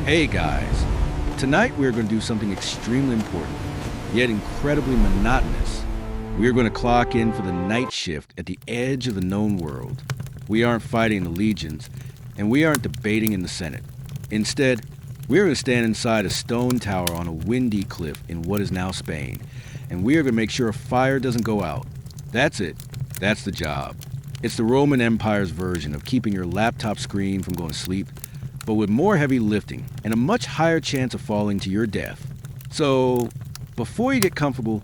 Hey guys, tonight we're going to do something extremely important, yet incredibly monotonous. We're going to clock in for the night shift at the edge of the known world. We aren't fighting the legions, and we aren't debating in the Senate. Instead, we're going to stand inside a stone tower on a windy cliff in what is now Spain, and we are going to make sure a fire doesn't go out. That's it. That's the job. It's the Roman Empire's version of keeping your laptop screen from going to sleep, but with more heavy lifting and a much higher chance of falling to your death. So, before you get comfortable,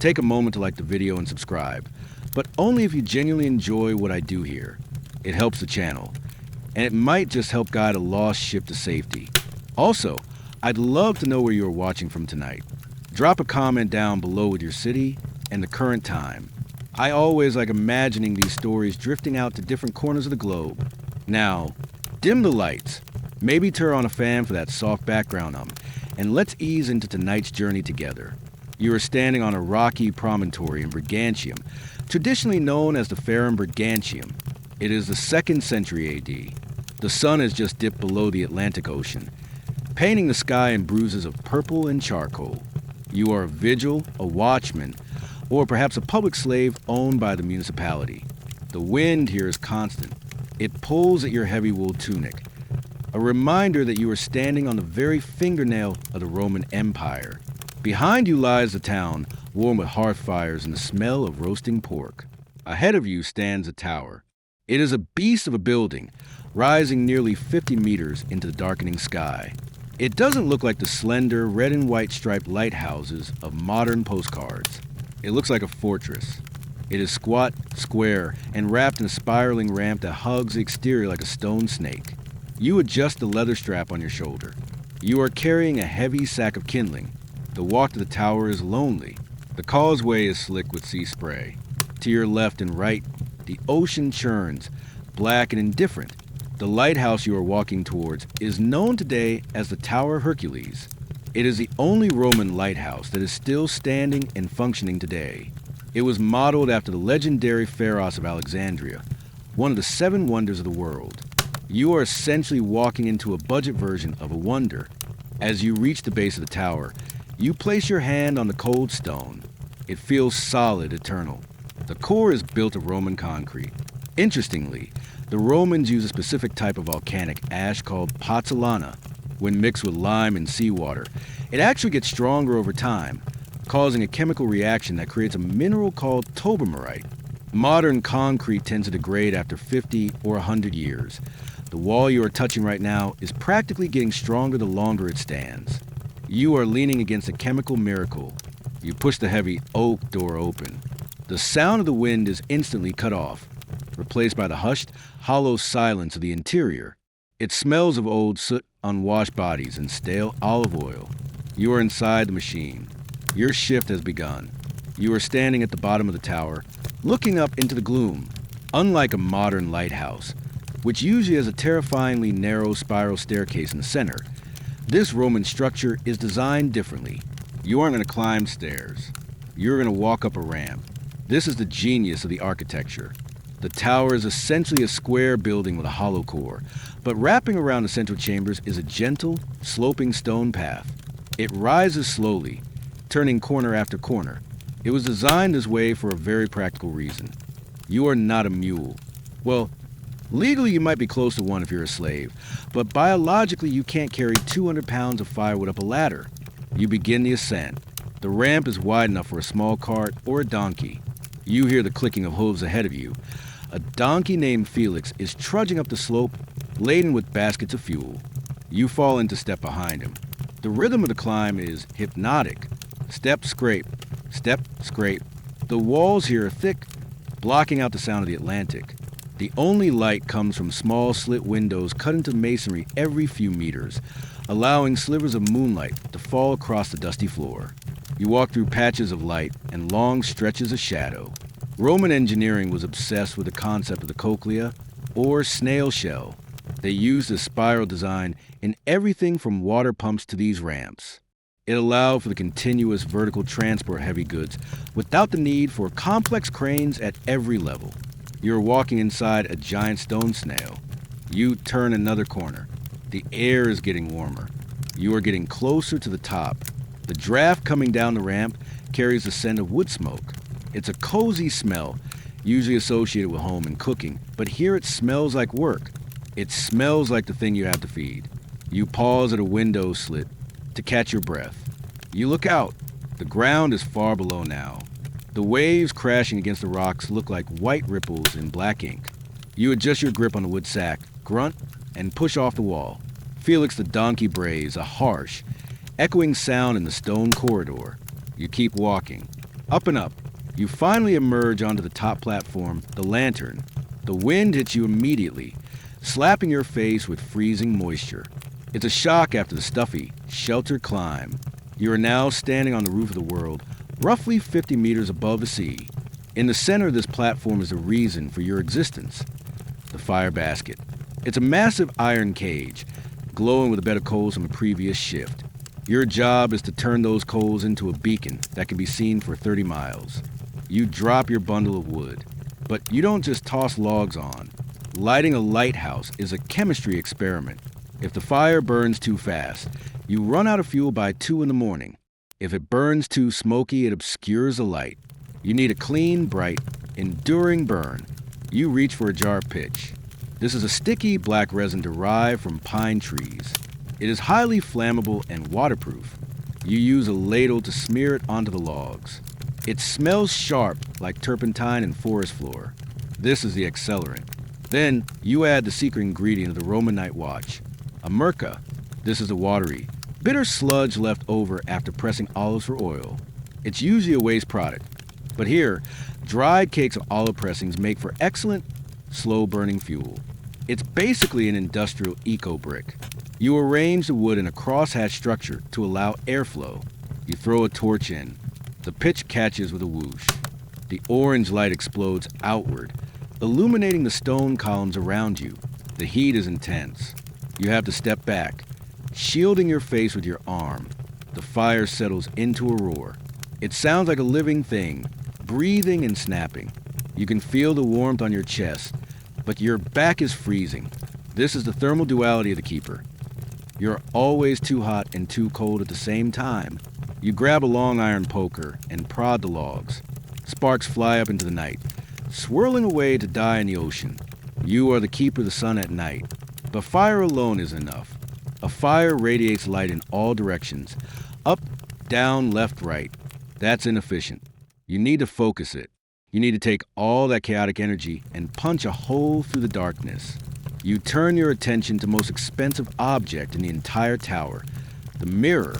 take a moment to like the video and subscribe, but only if you genuinely enjoy what I do here. It helps the channel, and it might just help guide a lost ship to safety. Also, I'd love to know where you are watching from tonight. Drop a comment down below with your city and the current time. I always like imagining these stories drifting out to different corners of the globe. Now, dim the lights. Maybe turn on a fan for that soft background and let's ease into tonight's journey together. You are standing on a rocky promontory in Brigantium, traditionally known as the Ferrum Brigantium. It is the 2nd century AD. The sun has just dipped below the Atlantic Ocean, painting the sky in bruises of purple and charcoal. You are a vigil, a watchman, or perhaps a public slave owned by the municipality. The wind here is constant. It pulls at your heavy wool tunic, a reminder that you are standing on the very fingernail of the Roman Empire. Behind you lies the town, warm with hearth fires and the smell of roasting pork. Ahead of you stands a tower. It is a beast of a building, rising nearly 50 meters into the darkening sky. It doesn't look like the slender red and white striped lighthouses of modern postcards. It looks like a fortress. It is squat, square, and wrapped in a spiraling ramp that hugs the exterior like a stone snake. You adjust the leather strap on your shoulder. You are carrying a heavy sack of kindling. The walk to the tower is lonely. The causeway is slick with sea spray. To your left and right, the ocean churns, black and indifferent. The lighthouse you are walking towards is known today as the Tower of Hercules. It is the only Roman lighthouse that is still standing and functioning today. It was modeled after the legendary Pharos of Alexandria, one of the 7 wonders of the world. You are essentially walking into a budget version of a wonder. As you reach the base of the tower, you place your hand on the cold stone. It feels solid, eternal. The core is built of Roman concrete. Interestingly, the Romans use a specific type of volcanic ash called pozzolana. When mixed with lime and seawater, it actually gets stronger over time, causing a chemical reaction that creates a mineral called tobermarite. Modern concrete tends to degrade after 50 or 100 years. The wall you are touching right now is practically getting stronger the longer it stands. You are leaning against a chemical miracle. You push the heavy oak door open. The sound of the wind is instantly cut off, replaced by the hushed, hollow silence of the interior. It smells of old soot, unwashed bodies, and stale olive oil. You are inside the machine. Your shift has begun. You are standing at the bottom of the tower, looking up into the gloom. Unlike a modern lighthouse, which usually has a terrifyingly narrow spiral staircase in the center, this Roman structure is designed differently. You aren't going to climb stairs. You're going to walk up a ramp. This is the genius of the architecture. The tower is essentially a square building with a hollow core, but wrapping around the central chambers is a gentle, sloping stone path. It rises slowly, turning corner after corner. It was designed this way for a very practical reason. You are not a mule. Well, legally you might be close to one if you're a slave, but biologically you can't carry 200 pounds of firewood up a ladder. You begin the ascent. The ramp is wide enough for a small cart or a donkey. You hear the clicking of hooves ahead of you. A donkey named Felix is trudging up the slope, laden with baskets of fuel. You fall into step behind him. The rhythm of the climb is hypnotic. Step, scrape. Step, scrape. The walls here are thick, blocking out the sound of the Atlantic. The only light comes from small slit windows cut into masonry every few meters, allowing slivers of moonlight to fall across the dusty floor. You walk through patches of light and long stretches of shadow. Roman engineering was obsessed with the concept of the cochlea, or snail shell. They used a spiral design in everything from water pumps to these ramps. It allowed for the continuous vertical transport of heavy goods without the need for complex cranes at every level. You're walking inside a giant stone snail. You turn another corner. The air is getting warmer. You are getting closer to the top. The draft coming down the ramp carries the scent of wood smoke. It's a cozy smell, usually associated with home and cooking, but here it smells like work. It smells like the thing you have to feed. You pause at a window slit to catch your breath. You look out. The ground is far below now. The waves crashing against the rocks look like white ripples in black ink. You adjust your grip on the wood sack, grunt, and push off the wall. Felix the donkey brays a harsh, echoing sound in the stone corridor. You keep walking. Up and up. You finally emerge onto the top platform, the lantern. The wind hits you immediately, slapping your face with freezing moisture. It's a shock after the stuffy, sheltered climb. You are now standing on the roof of the world, roughly 50 meters above the sea. In the center of this platform is the reason for your existence, the fire basket. It's a massive iron cage, glowing with a bed of coals from a previous shift. Your job is to turn those coals into a beacon that can be seen for 30 miles. You drop your bundle of wood, but you don't just toss logs on. Lighting a lighthouse is a chemistry experiment. If the fire burns too fast, you run out of fuel by 2 in the morning. If it burns too smoky, it obscures the light. You need a clean, bright, enduring burn. You reach for a jar of pitch. This is a sticky black resin derived from pine trees. It is highly flammable and waterproof. You use a ladle to smear it onto the logs. It smells sharp like turpentine and forest floor. This is the accelerant. Then you add the secret ingredient of the Roman night watch, a merca. This is the watery, bitter sludge left over after pressing olives for oil. It's usually a waste product, but here, dried cakes of olive pressings make for excellent, slow-burning fuel. It's basically an industrial eco-brick. You arrange the wood in a crosshatch structure to allow airflow. You throw a torch in. The pitch catches with a whoosh. The orange light explodes outward, illuminating the stone columns around you. The heat is intense. You have to step back, shielding your face with your arm. The fire settles into a roar. It sounds like a living thing, breathing and snapping. You can feel the warmth on your chest, but your back is freezing. This is the thermal duality of the Keeper. You're always too hot and too cold at the same time. You grab a long iron poker and prod the logs. Sparks fly up into the night, swirling away to die in the ocean. You are the Keeper of the sun at night. But fire alone isn't enough. A fire radiates light in all directions. Up, down, left, right. That's inefficient. You need to focus it. You need to take all that chaotic energy and punch a hole through the darkness. You turn your attention to the most expensive object in the entire tower, the mirror.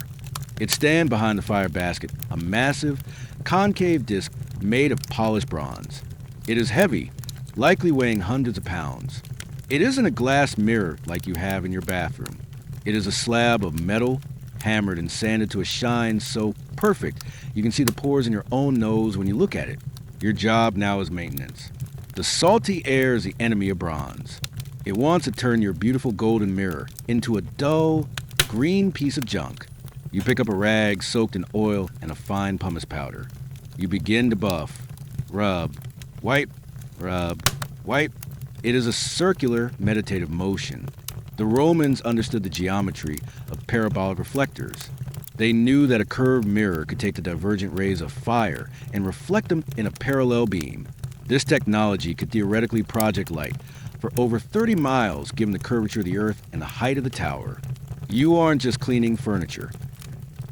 It stands behind the fire basket, a massive, concave disc made of polished bronze. It is heavy, likely weighing hundreds of pounds. It isn't a glass mirror like you have in your bathroom. It is a slab of metal, hammered and sanded to a shine so perfect you can see the pores in your own nose when you look at it. Your job now is maintenance. The salty air is the enemy of bronze. It wants to turn your beautiful golden mirror into a dull, green piece of junk. You pick up a rag soaked in oil and a fine pumice powder. You begin to buff, rub, wipe, rub, wipe. It is a circular, meditative motion. The Romans understood the geometry of parabolic reflectors. They knew that a curved mirror could take the divergent rays of fire and reflect them in a parallel beam. This technology could theoretically project light for over 30 miles given the curvature of the Earth and the height of the tower. You aren't just cleaning furniture.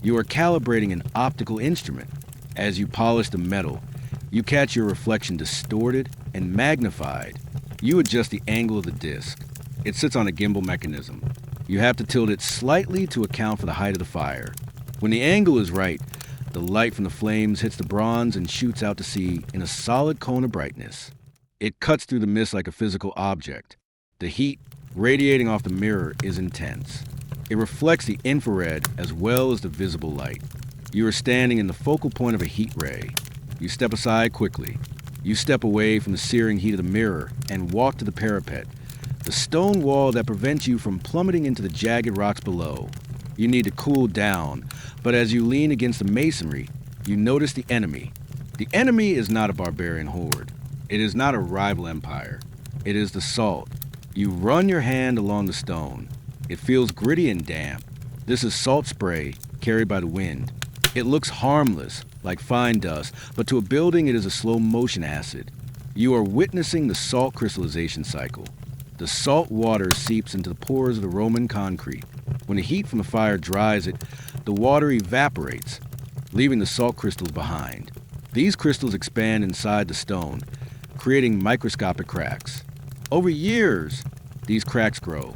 You are calibrating an optical instrument. As you polish the metal, you catch your reflection distorted and magnified. You adjust the angle of the disc. It sits on a gimbal mechanism. You have to tilt it slightly to account for the height of the fire. When the angle is right, the light from the flames hits the bronze and shoots out to sea in a solid cone of brightness. It cuts through the mist like a physical object. The heat radiating off the mirror is intense. It reflects the infrared as well as the visible light. You are standing in the focal point of a heat ray. You step aside quickly. You step away from the searing heat of the mirror and walk to the parapet, the stone wall that prevents you from plummeting into the jagged rocks below. You need to cool down, but as you lean against the masonry, you notice the enemy. The enemy is not a barbarian horde. It is not a rival empire. It is the salt. You run your hand along the stone. It feels gritty and damp. This is salt spray carried by the wind. It looks harmless, like fine dust, but to a building it is a slow-motion acid. You are witnessing the salt crystallization cycle. The salt water seeps into the pores of the Roman concrete. When the heat from the fire dries it, the water evaporates, leaving the salt crystals behind. These crystals expand inside the stone, creating microscopic cracks. Over years, these cracks grow.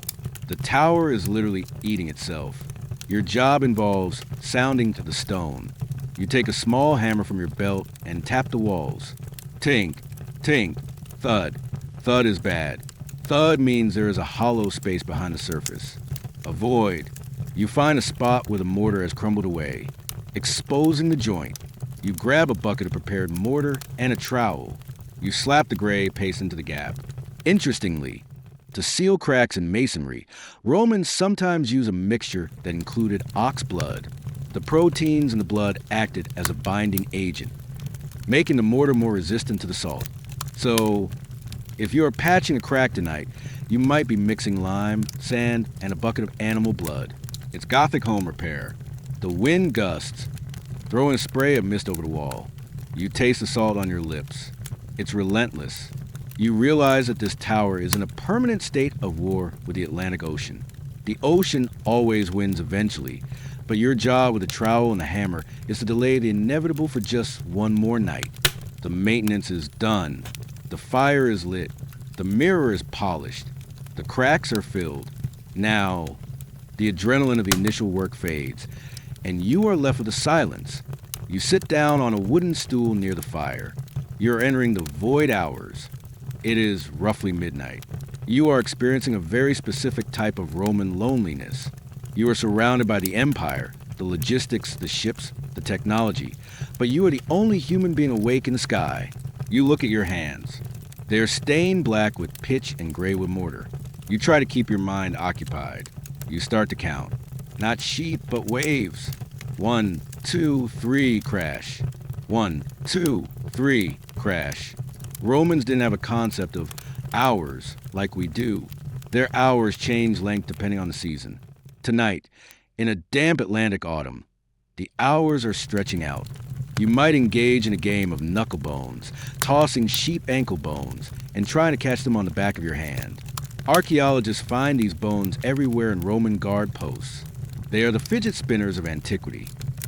The tower is literally eating itself. Your job involves sounding to the stone. You take a small hammer from your belt and tap the walls. Tink, tink, thud. Thud is bad. Thud means there is a hollow space behind the surface. A void. You find a spot where the mortar has crumbled away, exposing the joint. You grab a bucket of prepared mortar and a trowel. You slap the gray paste into the gap. Interestingly, to seal cracks in masonry, Romans sometimes use a mixture that included ox blood. The proteins in the blood acted as a binding agent, making the mortar more resistant to the salt. So, if you are patching a crack tonight, you might be mixing lime, sand, and a bucket of animal blood. It's Gothic home repair. The wind gusts, throwing a spray of mist over the wall. You taste the salt on your lips. It's relentless. You realize that this tower is in a permanent state of war with the Atlantic Ocean. The ocean always wins eventually, but your job with the trowel and the hammer is to delay the inevitable for just one more night. The maintenance is done. The fire is lit. The mirror is polished. The cracks are filled. Now, the adrenaline of the initial work fades, and you are left with a silence. You sit down on a wooden stool near the fire. You're entering the void hours. It is roughly midnight. You are experiencing a very specific type of Roman loneliness. You are surrounded by the empire, the logistics, the ships, the technology, but you are the only human being awake in the sky. You look at your hands. They are stained black with pitch and gray with mortar. You try to keep your mind occupied. You start to count. Not sheep, but waves. 1, 2, 3, crash. 1, 2, 3, crash. Romans didn't have a concept of hours like we do. Their hours change length depending on the season. Tonight, in a damp Atlantic autumn, the hours are stretching out. You might engage in a game of knuckle bones, tossing sheep ankle bones, and trying to catch them on the back of your hand. Archaeologists find these bones everywhere in Roman guard posts. They are the fidget spinners of antiquity.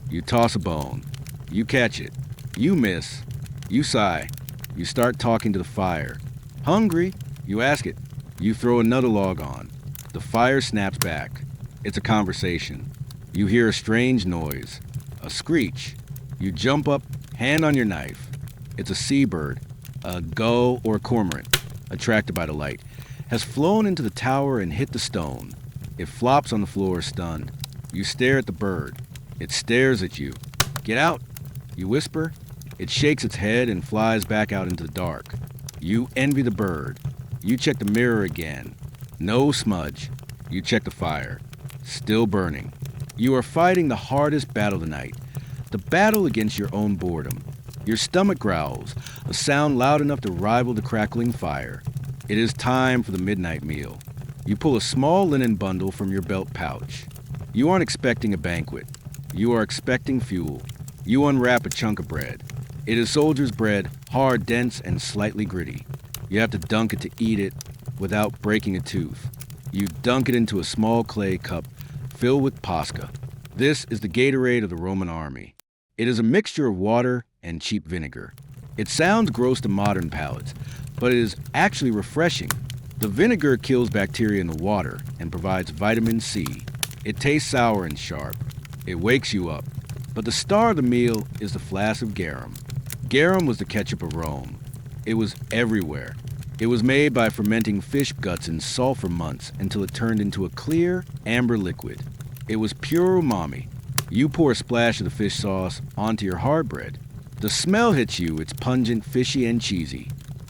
You toss a bone. You catch it. You miss. You sigh. You start talking to the fire. Hungry? You ask it. You throw another log on. The fire snaps back. It's a conversation. You hear a strange noise. A screech. You jump up, hand on your knife. It's a seabird, a gull or a cormorant, attracted by the light, has flown into the tower and hit the stone. It flops on the floor stunned. You stare at the bird. It stares at you. Get out, you whisper. It shakes its head and flies back out into the dark. You envy the bird. You check the mirror again. No smudge. You check the fire. Still burning. You are fighting the hardest battle tonight. The battle against your own boredom. Your stomach growls, a sound loud enough to rival the crackling fire. It is time for the midnight meal. You pull a small linen bundle from your belt pouch. You aren't expecting a banquet. You are expecting fuel. You unwrap a chunk of bread. It is soldier's bread, hard, dense, and slightly gritty. You have to dunk it to eat it without breaking a tooth. You dunk it into a small clay cup filled with Posca. This is the Gatorade of the Roman army. It is a mixture of water and cheap vinegar. It sounds gross to modern palates, but it is actually refreshing. The vinegar kills bacteria in the water and provides vitamin C. It tastes sour and sharp. It wakes you up. But the star of the meal is the flask of garum. Garum was the ketchup of Rome. It was everywhere. It was made by fermenting fish guts in salt for months until it turned into a clear, amber liquid. It was pure umami. You pour a splash of the fish sauce onto your hard bread. The smell hits you, it's pungent, fishy, and cheesy.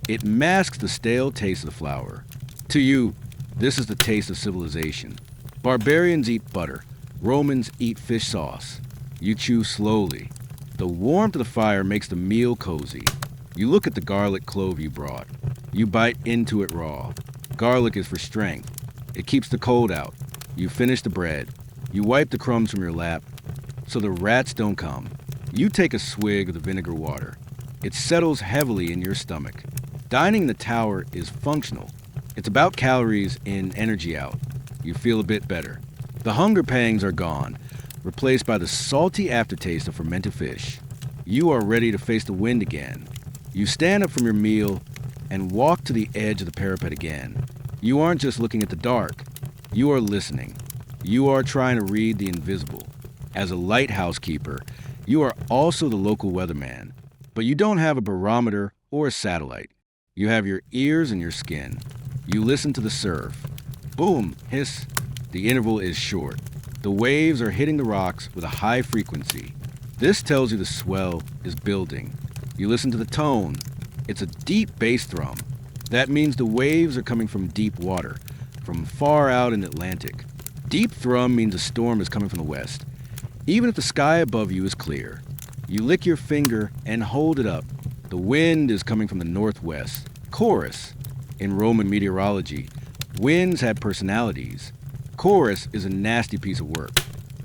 It masks the stale taste of the flour. To you, this is the taste of civilization. Barbarians eat butter. Romans eat fish sauce. You chew slowly. The warmth of the fire makes the meal cozy. You look at the garlic clove you brought. You bite into it raw. Garlic is for strength. It keeps the cold out. You finish the bread. You wipe the crumbs from your lap so the rats don't come. You take a swig of the vinegar water. It settles heavily in your stomach. Dining in the tower is functional. It's about calories in, energy out. You feel a bit better. The hunger pangs are gone, replaced by the salty aftertaste of fermented fish. You are ready to face the wind again. You stand up from your meal and walk to the edge of the parapet again. You aren't just looking at the dark. You are listening. You are trying to read the invisible. As a lighthouse keeper, you are also the local weatherman. But you don't have a barometer or a satellite. You have your ears and your skin. You listen to the surf. Boom, hiss. The interval is short. The waves are hitting the rocks with a high frequency. This tells you the swell is building. You listen to the tone. It's a deep bass thrum. That means the waves are coming from deep water, from far out in the Atlantic. Deep thrum means a storm is coming from the west. Even if the sky above you is clear, you lick your finger and hold it up. The wind is coming from the northwest. Chorus. In Roman meteorology, winds had personalities. Chorus is a nasty piece of work.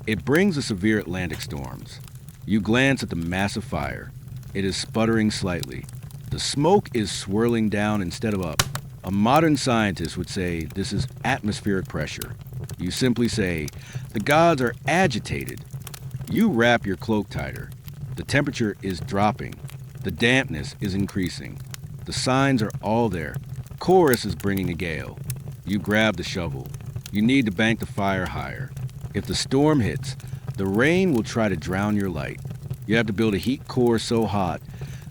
It brings the severe Atlantic storms. You glance at the massive fire. It is sputtering slightly. The smoke is swirling down instead of up. A modern scientist would say this is atmospheric pressure. You simply say, the gods are agitated. You wrap your cloak tighter. The temperature is dropping. The dampness is increasing. The signs are all there. Chorus is bringing a gale. You grab the shovel. You need to bank the fire higher. If the storm hits, the rain will try to drown your light. You have to build a heat core so hot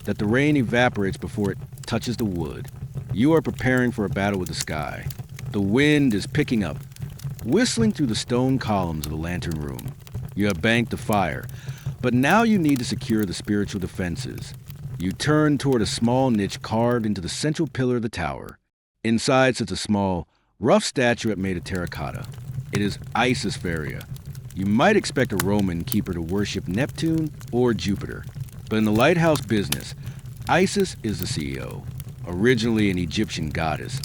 that the rain evaporates before it touches the wood. You are preparing for a battle with the sky. The wind is picking up, whistling through the stone columns of the lantern room. You have banked the fire, but now you need to secure the spiritual defenses. You turn toward a small niche carved into the central pillar of the tower. Inside sits a small, rough statuette made of terracotta. It is Isis Feria. You might expect a Roman keeper to worship Neptune or Jupiter, but in the lighthouse business, Isis is the CEO. Originally an Egyptian goddess,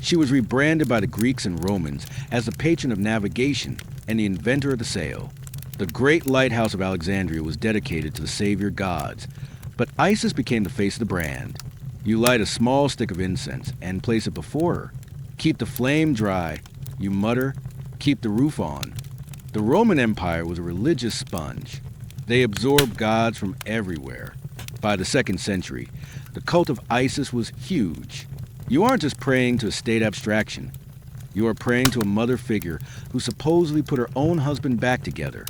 she was rebranded by the Greeks and Romans as the patron of navigation and the inventor of the sail. The great lighthouse of Alexandria was dedicated to the savior gods, but Isis became the face of the brand. You light a small stick of incense and place it before her. Keep the flame dry. You mutter, keep the roof on. The Roman Empire was a religious sponge. They absorbed gods from everywhere. By the 2nd century, the cult of Isis was huge. You aren't just praying to a state abstraction. You are praying to a mother figure who supposedly put her own husband back together.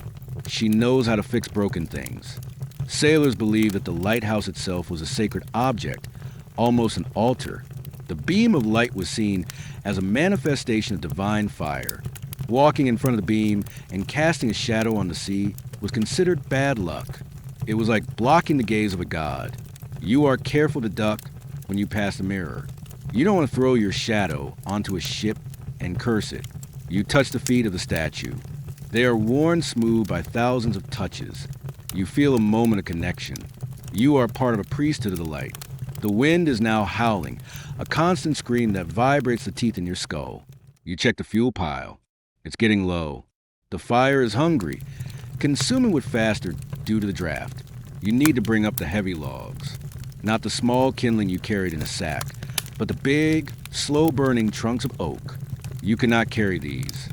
She knows how to fix broken things. Sailors believed that the lighthouse itself was a sacred object, almost an altar. The beam of light was seen as a manifestation of divine fire. Walking in front of the beam and casting a shadow on the sea was considered bad luck. It was like blocking the gaze of a god. You are careful to duck when you pass the mirror. You don't want to throw your shadow onto a ship and curse it. You touch the feet of the statue. They are worn smooth by thousands of touches. You feel a moment of connection. You are part of a priesthood of the light. The wind is now howling, a constant scream that vibrates the teeth in your skull. You check the fuel pile. It's getting low. The fire is hungry, consuming wood faster due to the draft. You need to bring up the heavy logs. Not the small kindling you carried in a sack, but the big, slow-burning trunks of oak. You cannot carry these.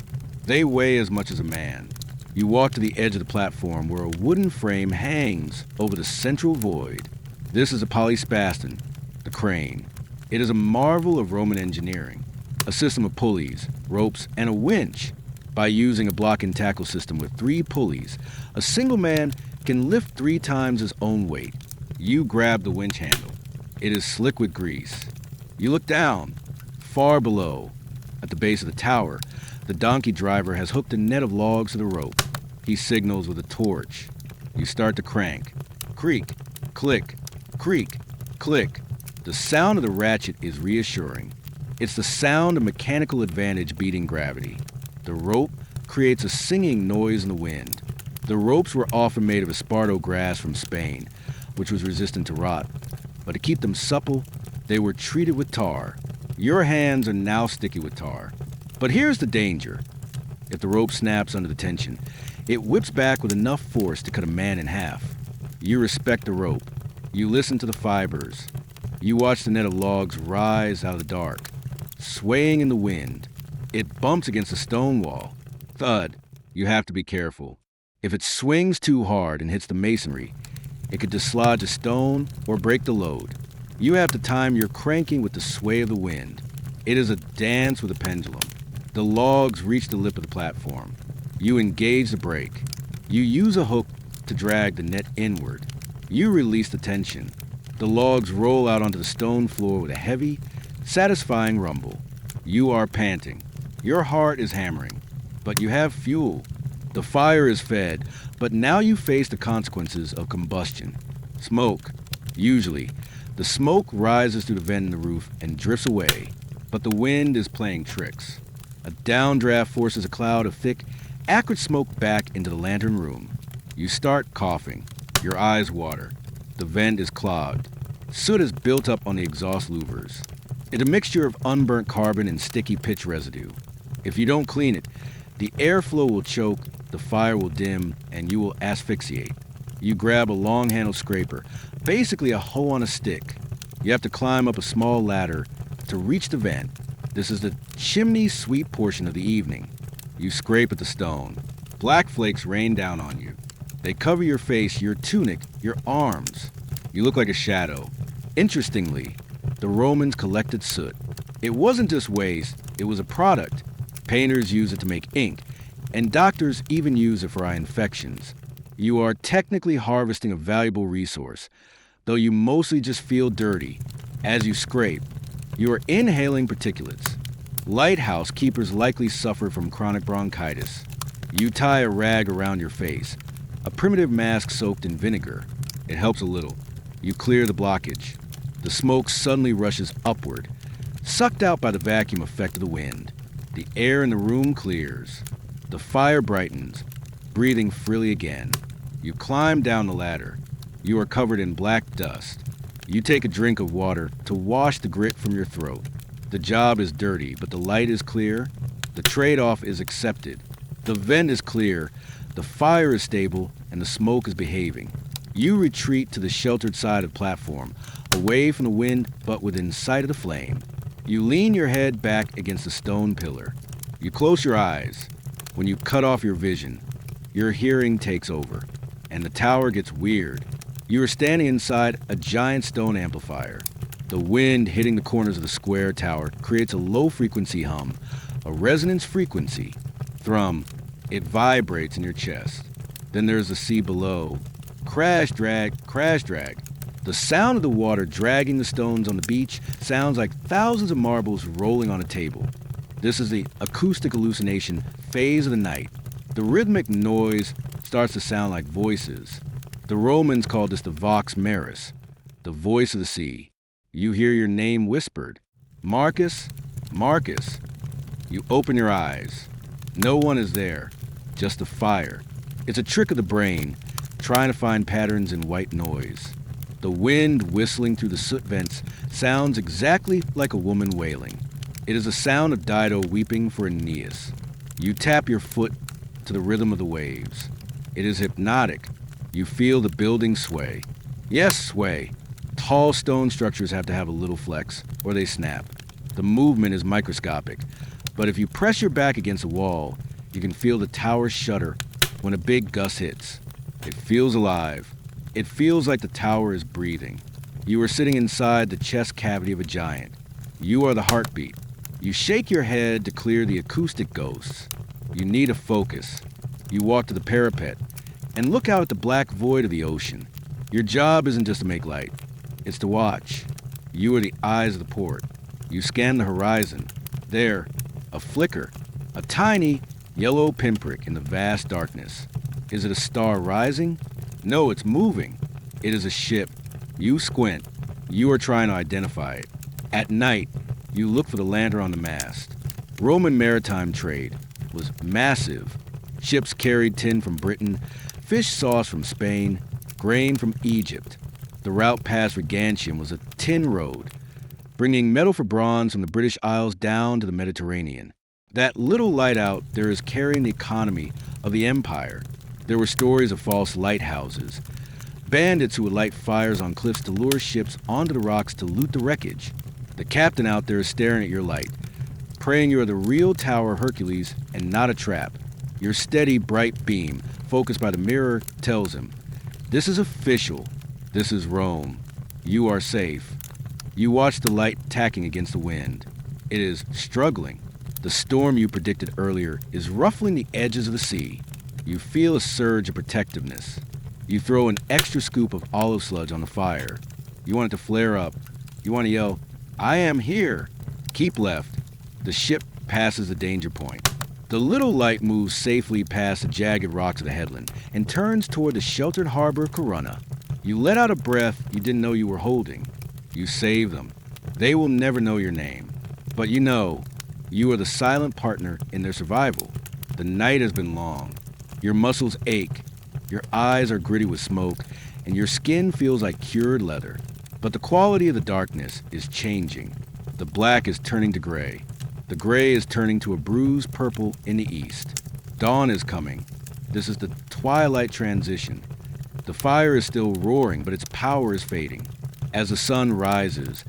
They weigh as much as a man. You walk to the edge of the platform where a wooden frame hangs over the central void. This is a polyspaston, the crane. It is a marvel of Roman engineering, a system of pulleys, ropes, and a winch. By using a block and tackle system with 3 pulleys, a single man can lift 3 times his own weight. You grab the winch handle. It is slick with grease. You look down, far below. At the base of the tower, the donkey driver has hooked a net of logs to the rope. He signals with a torch. You start to crank. Creak, click, creak, click. The sound of the ratchet is reassuring. It's the sound of mechanical advantage beating gravity. The rope creates a singing noise in the wind. The ropes were often made of esparto grass from Spain, which was resistant to rot. But to keep them supple, they were treated with tar. Your hands are now sticky with tar. But here's the danger. If the rope snaps under the tension, it whips back with enough force to cut a man in half. You respect the rope. You listen to the fibers. You watch the net of logs rise out of the dark, swaying in the wind. It bumps against a stone wall. Thud. You have to be careful. If it swings too hard and hits the masonry, it could dislodge a stone or break the load. You have to time your cranking with the sway of the wind. It is a dance with a pendulum. The logs reach the lip of the platform. You engage the brake. You use a hook to drag the net inward. You release the tension. The logs roll out onto the stone floor with a heavy, satisfying rumble. You are panting. Your heart is hammering. But you have fuel. The fire is fed, but now you face the consequences of combustion. Smoke. Usually, the smoke rises through the vent in the roof and drifts away, but the wind is playing tricks. A downdraft forces a cloud of thick, acrid smoke back into the lantern room. You start coughing. Your eyes water. The vent is clogged. Soot is built up on the exhaust louvers. It's a mixture of unburnt carbon and sticky pitch residue. If you don't clean it, the airflow will choke, the fire will dim, and you will asphyxiate. You grab a long-handled scraper, basically a hoe on a stick. You have to climb up a small ladder to reach the vent. This is the chimney sweep portion of the evening. You scrape at the stone. Black flakes rain down on you. They cover your face, your tunic, your arms. You look like a shadow. Interestingly, the Romans collected soot. It wasn't just waste, it was a product. Painters use it to make ink, and doctors even use it for eye infections. You are technically harvesting a valuable resource, though you mostly just feel dirty. As you scrape, you are inhaling particulates. Lighthouse keepers likely suffer from chronic bronchitis. You tie a rag around your face, a primitive mask soaked in vinegar. It helps a little. You clear the blockage. The smoke suddenly rushes upward, sucked out by the vacuum effect of the wind. The air in the room clears. The fire brightens, breathing freely again. You climb down the ladder. You are covered in black dust. You take a drink of water to wash the grit from your throat. The job is dirty, but the light is clear. The trade-off is accepted. The vent is clear, the fire is stable, and the smoke is behaving. You retreat to the sheltered side of the platform, away from the wind but within sight of the flame. You lean your head back against the stone pillar. You close your eyes. When you cut off your vision, your hearing takes over, and the tower gets weird. You are standing inside a giant stone amplifier. The wind hitting the corners of the square tower creates a low-frequency hum, a resonance frequency. Thrum. It vibrates in your chest. Then there's the sea below. Crash, drag, crash, drag. The sound of the water dragging the stones on the beach sounds like thousands of marbles rolling on a table. This is the acoustic hallucination phase of the night. The rhythmic noise starts to sound like voices. The Romans called this the vox maris, the voice of the sea. You hear your name whispered. Marcus, Marcus. You open your eyes. No one is there, just the fire. It's a trick of the brain, trying to find patterns in white noise. The wind whistling through the soot vents sounds exactly like a woman wailing. It is a sound of Dido weeping for Aeneas. You tap your foot to the rhythm of the waves. It is hypnotic. You feel the building sway. Yes, sway. Tall stone structures have to have a little flex, or they snap. The movement is microscopic, but if you press your back against a wall, you can feel the tower shudder when a big gust hits. It feels alive. It feels like the tower is breathing. You are sitting inside the chest cavity of a giant. You are the heartbeat. You shake your head to clear the acoustic ghosts. You need a focus. You walk to the parapet and look out at the black void of the ocean. Your job isn't just to make light. It's to watch. You are the eyes of the port. You scan the horizon. There, a flicker, a tiny yellow pinprick in the vast darkness. Is it a star rising? No, it's moving. It is a ship. You squint. You are trying to identify it. At night, you look for the lantern on the mast. Roman maritime trade was massive. Ships carried tin from Britain, fish sauce from Spain, grain from Egypt. The route past Regantium was a tin road, bringing metal for bronze from the British Isles down to the Mediterranean. That little light out there is carrying the economy of the empire. There were stories of false lighthouses, bandits who would light fires on cliffs to lure ships onto the rocks to loot the wreckage. The captain out there is staring at your light, praying you are the real Tower Hercules and not a trap. Your steady, bright beam, focused by the mirror, tells him, "This is official. This is Rome. You are safe." You watch the light tacking against the wind. It is struggling. The storm you predicted earlier is ruffling the edges of the sea. You feel a surge of protectiveness. You throw an extra scoop of olive sludge on the fire. You want it to flare up. You want to yell, "I am here." Keep left. The ship passes the danger point. The little light moves safely past the jagged rocks of the headland and turns toward the sheltered harbor of Corunna. You let out a breath you didn't know you were holding. You save them. They will never know your name. But you know, you are the silent partner in their survival. The night has been long. Your muscles ache. Your eyes are gritty with smoke, and your skin feels like cured leather. But the quality of the darkness is changing. The black is turning to gray. The gray is turning to a bruised purple in the east. Dawn is coming. This is the twilight transition. The fire is still roaring, but its power is fading. As the sun rises,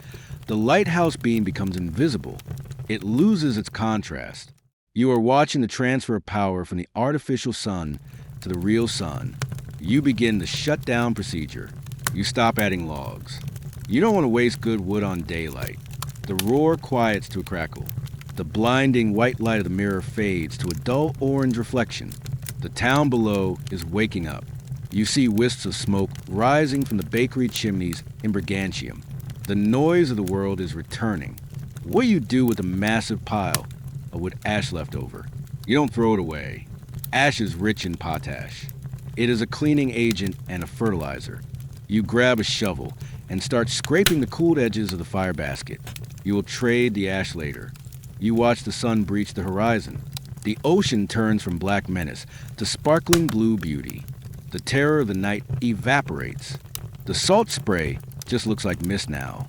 the lighthouse beam becomes invisible. It loses its contrast. You are watching the transfer of power from the artificial sun to the real sun. You begin the shutdown procedure. You stop adding logs. You don't want to waste good wood on daylight. The roar quiets to a crackle. The blinding white light of the mirror fades to a dull orange reflection. The town below is waking up. You see wisps of smoke rising from the bakery chimneys in Brigantium. The noise of the world is returning. What do you do with a massive pile of wood ash left over? You don't throw it away. Ash is rich in potash. It is a cleaning agent and a fertilizer. You grab a shovel and start scraping the cooled edges of the fire basket. You will trade the ash later. You watch the sun breach the horizon. The ocean turns from black menace to sparkling blue beauty. The terror of the night evaporates. The salt spray just looks like mist now.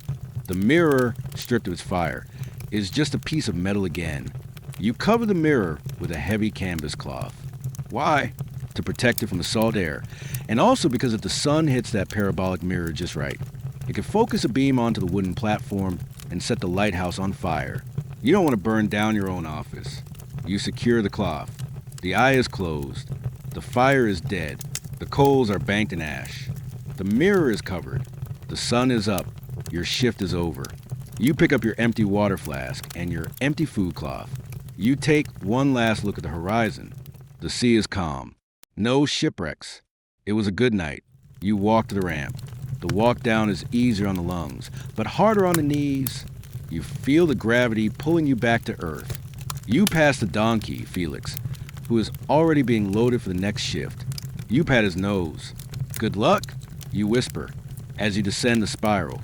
The mirror, stripped of its fire, is just a piece of metal again. You cover the mirror with a heavy canvas cloth. Why? To protect it from the salt air, and also because if the sun hits that parabolic mirror just right, it can focus a beam onto the wooden platform and set the lighthouse on fire. You don't want to burn down your own office. You secure the cloth. The eye is closed. The fire is dead. The coals are banked in ash. The mirror is covered. The sun is up. Your shift is over. You pick up your empty water flask and your empty food cloth. You take one last look at the horizon. The sea is calm. No shipwrecks. It was a good night. You walk to the ramp. The walk down is easier on the lungs, but harder on the knees. You feel the gravity pulling you back to earth. You pass the donkey, Felix, who is already being loaded for the next shift. You pat his nose. "Good luck," you whisper as you descend the spiral.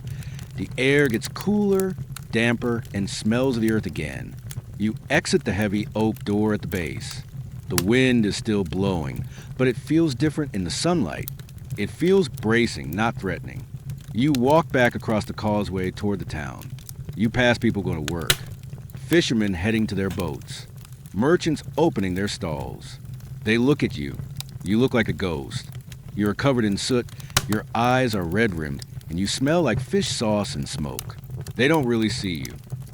The air gets cooler, damper, and smells of the earth again. You exit the heavy oak door at the base. The wind is still blowing, but it feels different in the sunlight. It feels bracing, not threatening. You walk back across the causeway toward the town. You pass people going to work. Fishermen heading to their boats. Merchants opening their stalls. They look at you. You look like a ghost. You are covered in soot, your eyes are red-rimmed, and you smell like fish sauce and smoke. They don't really see you.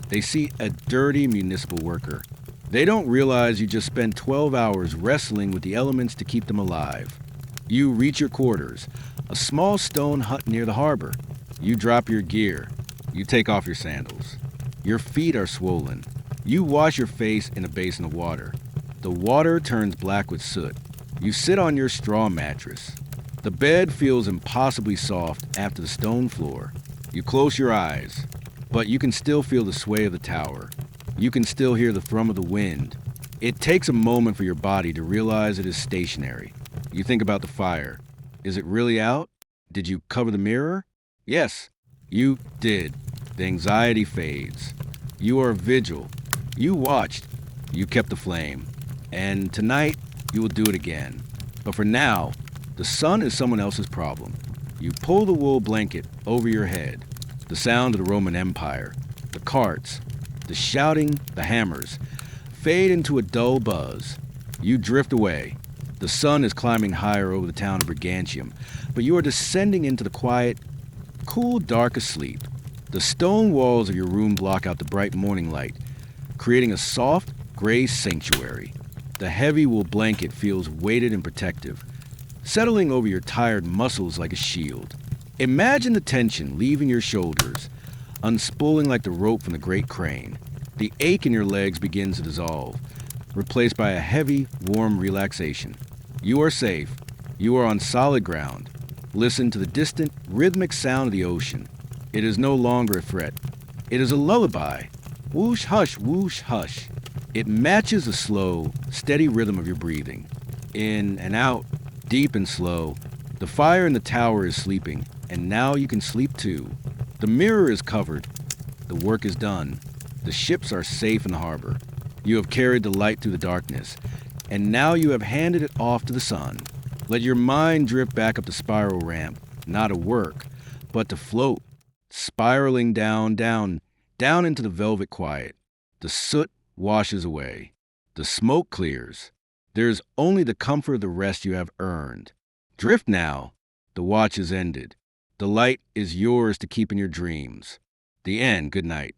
They see a dirty municipal worker. They don't realize you just spent 12 hours wrestling with the elements to keep them alive. You reach your quarters, a small stone hut near the harbor. You drop your gear. You take off your sandals. Your feet are swollen. You wash your face in a basin of water. The water turns black with soot. You sit on your straw mattress. The bed feels impossibly soft after the stone floor. You close your eyes, but you can still feel the sway of the tower. You can still hear the thrum of the wind. It takes a moment for your body to realize it is stationary. You think about the fire. Is it really out? Did you cover the mirror? Yes, you did. The anxiety fades. You are vigil. You watched. You kept the flame. And tonight, you will do it again. But for now, the sun is someone else's problem. You pull the wool blanket over your head. The sound of the Roman Empire, the carts, the shouting, the hammers, fade into a dull buzz. You drift away. The sun is climbing higher over the town of Brigantium, but you are descending into the quiet, cool, dark of sleep. The stone walls of your room block out the bright morning light, creating a soft, gray sanctuary. The heavy wool blanket feels weighted and protective, settling over your tired muscles like a shield. Imagine the tension leaving your shoulders, unspooling like the rope from the great crane. The ache in your legs begins to dissolve, replaced by a heavy, warm relaxation. You are safe. You are on solid ground. Listen to the distant, rhythmic sound of the ocean. It is no longer a threat. It is a lullaby. Whoosh, hush, whoosh, hush. It matches the slow, steady rhythm of your breathing. In and out, deep and slow. The fire in the tower is sleeping, and now you can sleep too. The mirror is covered. The work is done. The ships are safe in the harbor. You have carried the light through the darkness, and now you have handed it off to the sun. Let your mind drift back up the spiral ramp, not to work, but to float, spiraling down, down, down into the velvet quiet. The soot washes away. The smoke clears. There is only the comfort of the rest you have earned. Drift now. The watch is ended. The light is yours to keep in your dreams. The end. Good night.